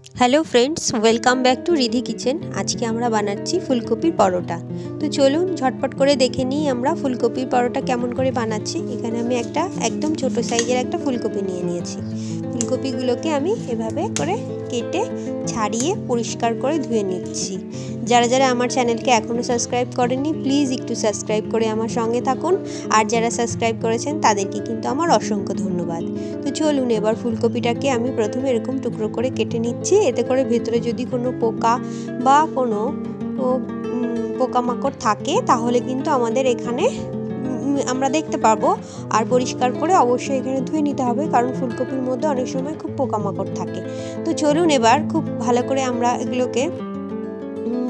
Hello friends, welcome back to Ridhi kitchen. আজকে আমরা বানাচ্ছি ফুলকপির পরোটা। তো চলুন ঝটপট করে দেখে নিই আমরা ফুলকপির পরোটা কেমন করে বানাচ্ছি। এখানে আমি একদম ছোট সাইজের একটা ফুলকপি নিয়েছি। ফুলকপিগুলোকে আমি এভাবে করে কেটে ছাড়িয়ে পরিষ্কার করে ধুয়ে নিচ্ছি। যারা যারা আমার চ্যানেলকে এখনও সাবস্ক্রাইব করেননি, প্লিজ একটু সাবস্ক্রাইব করে আমার সঙ্গে থাকুন। আর যারা সাবস্ক্রাইব করেছেন তাদেরকে কিন্তু আমার অসংখ্য ধন্যবাদ। তো চলুন এবার ফুলকপিটাকে আমি প্রথমে এরকম টুকরো করে কেটে নিচ্ছি। এতে করে ভেতরে যদি কোনো পোকা বা কোনো পোকামাকড় থাকে তাহলে কিন্তু আমাদের এখানে আমরা দেখতে পাবো। আর পরিষ্কার করে অবশ্যই এখানে ধুয়ে নিতে হবে, কারণ ফুলকপির মধ্যে অনেক সময় খুব পোকামাকড় থাকে। তো চলুন এবার খুব ভালো করে আমরা এগুলোকে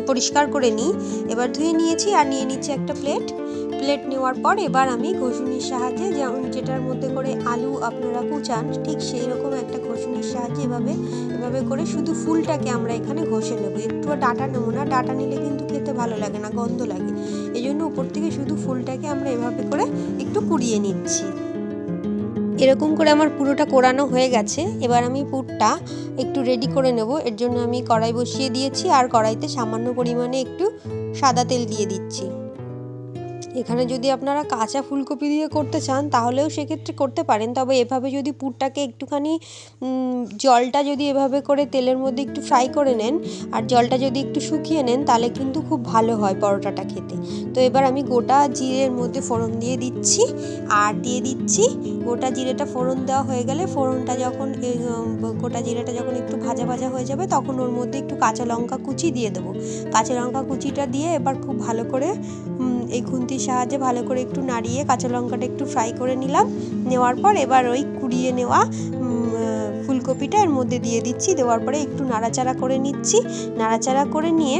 পরিষ্কার করে নিই। এবার ধুয়ে নিয়েছি আর নিয়ে নিচ্ছি একটা প্লেট নেওয়ার পর এবার আমি ঘষুনির সাহায্যে, যেটার মধ্যে করে আলু আপনারা কুচান ঠিক সেই রকম একটা ঘষুনির সাহায্যে এভাবে করে শুধু ফুলটাকে আমরা এখানে ঘষে নেব। একটু ডাঁটা নেবো না, ডাঁটা নিলে কিন্তু খেতে ভালো লাগে না, গন্ধ লাগে। এই জন্য উপর থেকে শুধু ফুলটাকে আমরা এভাবে করে একটু কুড়িয়ে নিচ্ছি। এরকম করে আমার পুরোটা কোরানো হয়ে গেছে। এবার আমি পুরটা একটু রেডি করে নেব। এর জন্য আমি কড়াই বসিয়ে দিয়েছি আর কড়াইতে সামান্য পরিমাণে একটু সাদা তেল দিয়ে দিচ্ছি। এখানে যদি আপনারা কাঁচা ফুলকপি দিয়ে করতে চান তাহলেও সেক্ষেত্রে করতে পারেন, তবে এভাবে যদি পুরটাকে একটুখানি জলটা যদি এভাবে করে তেলের মধ্যে একটু ফ্রাই করে নেন আর জলটা যদি একটু শুকিয়ে নেন তাহলে কিন্তু খুব ভালো হয় পরোটাটা খেতে। তো এবার আমি গোটা জিরের মধ্যে ফোড়ন দিয়ে দিচ্ছি আর দিয়ে দিচ্ছি গোটা জিরেটা। ফোড়ন দেওয়া হয়ে গেলে ফোড়নটা যখন গোটা জিরেটা যখন একটু ভাজা ভাজা হয়ে যাবে তখন ওর মধ্যে একটু কাঁচা লঙ্কা কুচি দিয়ে দেবো। কাঁচা লঙ্কা কুচিটা দিয়ে এবার খুব ভালো করে এই খুন্তির সাহায্যে ভালো করে একটু নাড়িয়ে কাঁচা লঙ্কাটা একটু ফ্রাই করে নিলাম। নেওয়ার পর এবার ওই কুড়িয়ে নেওয়া ফুলকপিটা এর মধ্যে দিয়ে দিচ্ছি। দেওয়ার পরে একটু নাড়াচাড়া করে নিচ্ছি। নাড়াচাড়া করে নিয়ে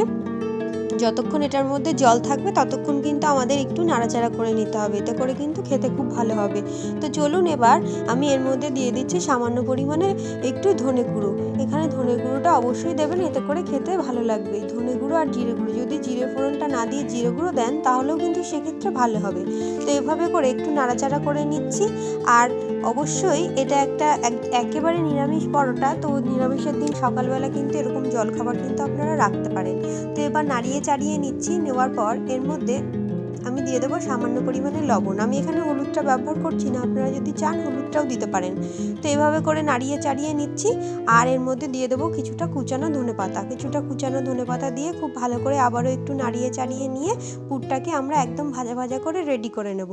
যতক্ষণ এটার মধ্যে জল থাকবে ততক্ষণ কিন্তু আমাদের একটু নাড়াচাড়া করে নিতে হবে, এতে করে কিন্তু খেতে খুব ভালো হবে। তো চলুন এবার আমি এর মধ্যে দিয়ে দিচ্ছি সামান্য পরিমাণে একটু ধনে গুঁড়ো। এখানে ধনে গুঁড়োটা অবশ্যই দেবেন, এতে করে খেতে ভালো লাগবে। ধনে গুঁড়ো আর জিরে গুঁড়ো, যদি জিরে ফোড়নটা না দিয়ে জিরে গুঁড়ো দেন তাহলেও কিন্তু সেক্ষেত্রে ভালো হবে। তো এভাবে করে একটু নাড়াচাড়া করে নিচ্ছি। আর অবশ্যই এটা একেবারে নিরামিষ পরোটা, তো নিরামিষের দিন সকালবেলা কিন্তু এরকম জলখাবার কিন্তু আপনারা রাখতে পারেন। তো এবার নাড়িয়ে চাড়িয়ে নিচ্ছি। নেওয়ার পর এর মধ্যে আমি দিয়ে দেবো সামান্য পরিমাণে লবণ। আমি এখানে হলুদটা ব্যবহার করছি না, আপনারা যদি চান হলুদটাও দিতে পারেন। তো এভাবে করে নাড়িয়ে চাড়িয়ে নিচ্ছি আর এর মধ্যে দিয়ে দেবো কিছুটা কুচানো ধনেপাতা দিয়ে খুব ভালো করে আবারও একটু নাড়িয়ে চাড়িয়ে নিয়ে পুরটাকে আমরা একদম ভাজা ভাজা করে রেডি করে নেব।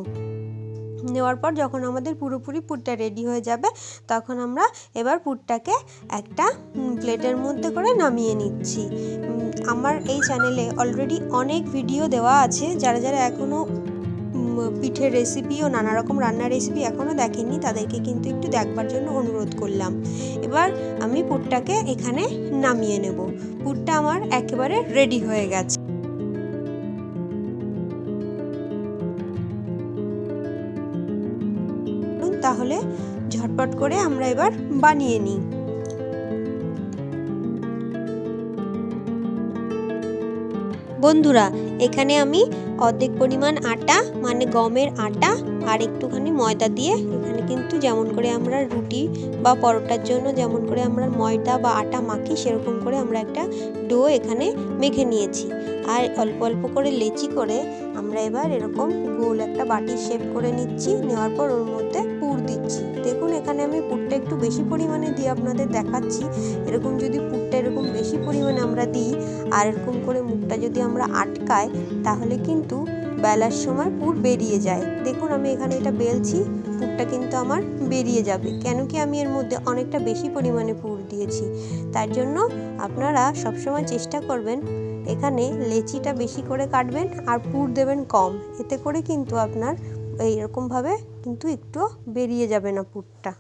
নেওয়ার পর যখন আমাদের পুরোপুরি পুরটা রেডি হয়ে যাবে তখন আমরা এবার পুরটাকে একটা প্লেটের মধ্যে করে নামিয়ে নিচ্ছি। আমার এই চ্যানেলে অলরেডি অনেক ভিডিও দেওয়া আছে। যারা যারা এখনও পিঠের রেসিপি ও নানা রকম রান্নার রেসিপি এখনও দেখেননি তাদেরকে কিন্তু একটু দেখবার জন্য অনুরোধ করলাম। এবার আমি পুরটাকে এখানে নামিয়ে নেব। পুরটা আমার একেবারে রেডি হয়ে গেছে। তাহলে ঝটপট করে আমরা এবার বানিয়ে নিই। বন্ধুরা, এখানে আমি অর্ধেক পরিমাণ আটা মানে গমের আটা আর একটুখানি ময়দা দিয়ে, এখানে কিন্তু যেমন করে আমরা রুটি বা পরোটার জন্য যেমন করে আমরা ময়দা বা আটা মাখি সেরকম করে আমরা একটা ডো এখানে মেখে নিয়েছি। আর অল্প অল্প করে লেচি করে আমরা এবার এরকম গোল একটা বাটির শেপ করে নিচ্ছি। নেওয়ার পর ওর মধ্যে পুর দিচ্ছি। দেখুন এখানে আমি পুরটা একটু বেশি পরিমাণে দিয়ে আপনাদের দেখাচ্ছি। এরকম যদি পুরটা এরকম বেশি পরিমাণে আমরা দিই আর এরকম করে মুখটা যদি আমরা আটকাই তাহলে কিন্তু বেলার সময় পুর বেরিয়ে যায়। দেখুন আমি এখানে এটা বেলছি, পুরটা কিন্তু আমার বেরিয়ে যাবে, কেন কি আমি এর মধ্যে অনেকটা বেশি পরিমাণে পুর দিয়েছি। তার জন্য আপনারা সবসময় চেষ্টা করবেন এখানে লেচিটা বেশি করে কাটবেন আর পুর দেবেন কম, এতে করে কিন্তু আপনার এইরকমভাবে কিন্তু একটু বেরিয়ে যাবে না পুরটা।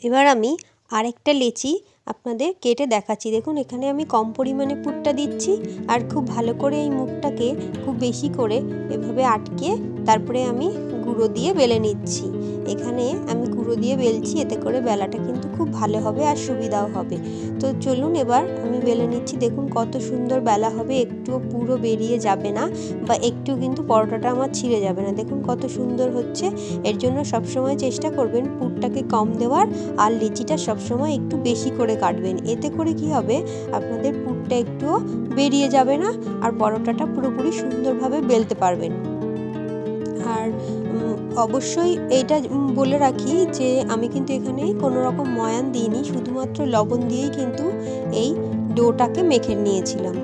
এবার আমি আরেকটা লেচি আপনাদের কেটে দেখাচ্ছি। দেখুন এখানে আমি কম পরিমাণে পুরটা দিচ্ছি আর খুব ভালো করে এই মুখটাকে খুব বেশি করে এভাবে আটকে তারপরে আমি গুঁড়ো দিয়ে বেলে নিচ্ছি। এখানে আমি গুঁড়ো দিয়ে বেলছি, এতে করে বেলাটা কিন্তু খুব ভালো হবে আর সুবিধাও হবে। তো চলুন এবার আমি বেলে নিচ্ছি। দেখুন কত সুন্দর বেলা হবে, একটুও পুরো বেরিয়ে যাবে না বা একটু কিন্তু পরোটাটা আমার ছিঁড়ে যাবে না। দেখুন কত সুন্দর হচ্ছে। এর জন্য সবসময় চেষ্টা করবেন পুরটাকে কম দেওয়ার, আর লেচিটা সবসময় একটু বেশি করে কাটবেন। এতে করে কি হবে, আপনাদের পুরটা একটুও বেরিয়ে যাবে না আর পরোটাটা পুরোপুরি সুন্দরভাবে বেলতে পারবেন। আর অবশ্যই এইটা বলে রাখি যে আমি কিন্তু এখানে কোনো রকম ময়ান দিইনি, শুধুমাত্র লবণ দিয়েই কিন্তু এই ডোটাকে মেখে নিয়েছিলাম।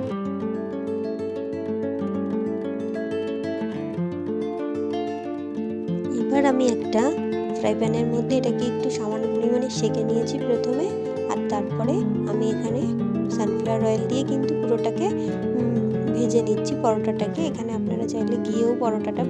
এবার আমি একটা ফ্রাই প্যানের মধ্যে এটাকে একটু সামান্য পরিমাণে সেঁকে নিয়েছি প্রথমে, আর তারপরে আমি এখানে সানফ্লাওয়ার অয়েল দিয়ে কিন্তু পুরোটাকে ভেজে নিচ্ছি পরোটাটাকে। এখানে আপনারা চাইলে ঘিয়েও পরোটাটা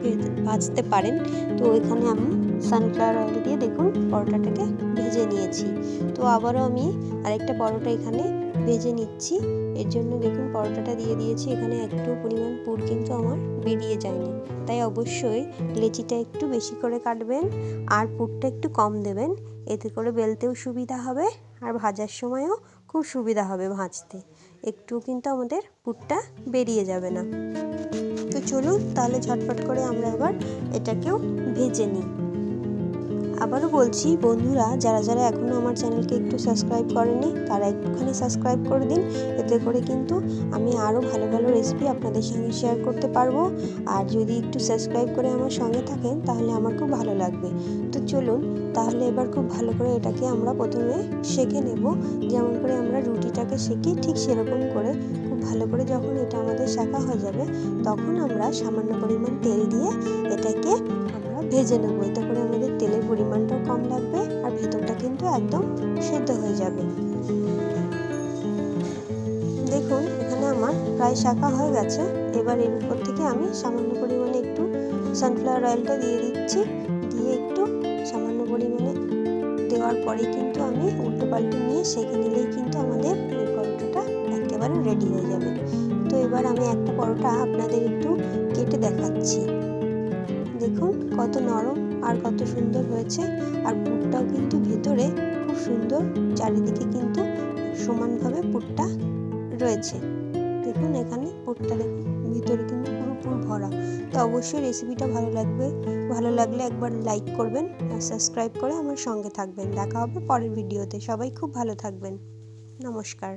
ভাজতে পারেন। তো এখানে আমি সানফ্লাওয়ার অয়েল দিয়ে দেখুন পরোটাটাকে ভেজে নিয়েছি। তো আবারও আমি আরেকটা পরোটা এখানে ভেজে নিচ্ছি। এর জন্য দেখুন পরোটাটা দিয়ে দিয়েছি, এখানে একটু পরিমাণ পুর কিন্তু আমার বেরিয়ে যায়নি। তাই অবশ্যই লেচিটা একটু বেশি করে কাটবেন আর পুরটা একটু কম দেবেন, এতে করে বেলতেও সুবিধা হবে আর ভাজার সময়ও খুব সুবিধা হবে ভাজতে। একটু কিন্তু আমাদের পুরটা বেরিয়ে যাবে না। তো চলুন তাহলে ঝটপট করে আমরা এবার এটাকেও ভেজে নিই। আবারও বলছি বন্ধুরা, যারা যারা এখনও আমার চ্যানেলকে একটু সাবস্ক্রাইব করেনি তারা একটুখানি সাবস্ক্রাইব করে দিন। এতে করে কিন্তু আমি আরও ভালো ভালো রেসিপি আপনাদের সঙ্গে শেয়ার করতে পারবো। আর যদি একটু সাবস্ক্রাইব করে আমার সঙ্গে থাকেন তাহলে আমার খুব ভালো লাগবে। তো চলুন তাহলে এবার খুব ভালো করে এটাকে আমরা প্রথমে সেঁকে নেব। যেমন করে আমরা রুটিটাকে সেঁকি ঠিক সেরকম করে খুব ভালো করে যখন এটা আমাদের সেঁকা হয়ে যাবে তখন আমরা সামান্য পরিমাণ তেল দিয়ে এটাকে ভেজে নেবো। এতে করে আমাদের তেলের পরিমাণটাও কম লাগবে আর ভেতরটা কিন্তু একদম সেদ্ধ হয়ে যাবে। দেখুন এখানে আমার প্রায় শাঁকা হয়ে গেছে। এবার এর উপর থেকে আমি সামান্য পরিমাণে একটু সানফ্লাওয়ার অয়েলটা দিয়ে দিচ্ছি। দিয়ে একটু সামান্য পরিমাণে দেওয়ার পরে কিন্তু আমি উল্টো পাল্টে নিয়ে সেঁকে নিলেই কিন্তু আমাদের এই পরোটাটা একেবারে রেডি হয়ে যাবে। তো এবার আমি একটা পরোটা আপনাদের একটু কেটে দেখাচ্ছি। দেখুন কত নরম আর কত সুন্দর হয়েছে, আর পুরটাও কিন্তু ভেতরে খুব সুন্দর, চারিদিকে কিন্তু সমানভাবে পুরটা রয়েছে। দেখুন এখানে পুরটা দেখুন ভিতরে কিন্তু পুরো পুর ভরা। তো অবশ্যই রেসিপিটা ভালো লাগলে একবার লাইক করবেন আর সাবস্ক্রাইব করে আমার সঙ্গে থাকবেন। দেখা হবে পরের ভিডিওতে। সবাই খুব ভালো থাকবেন। নমস্কার।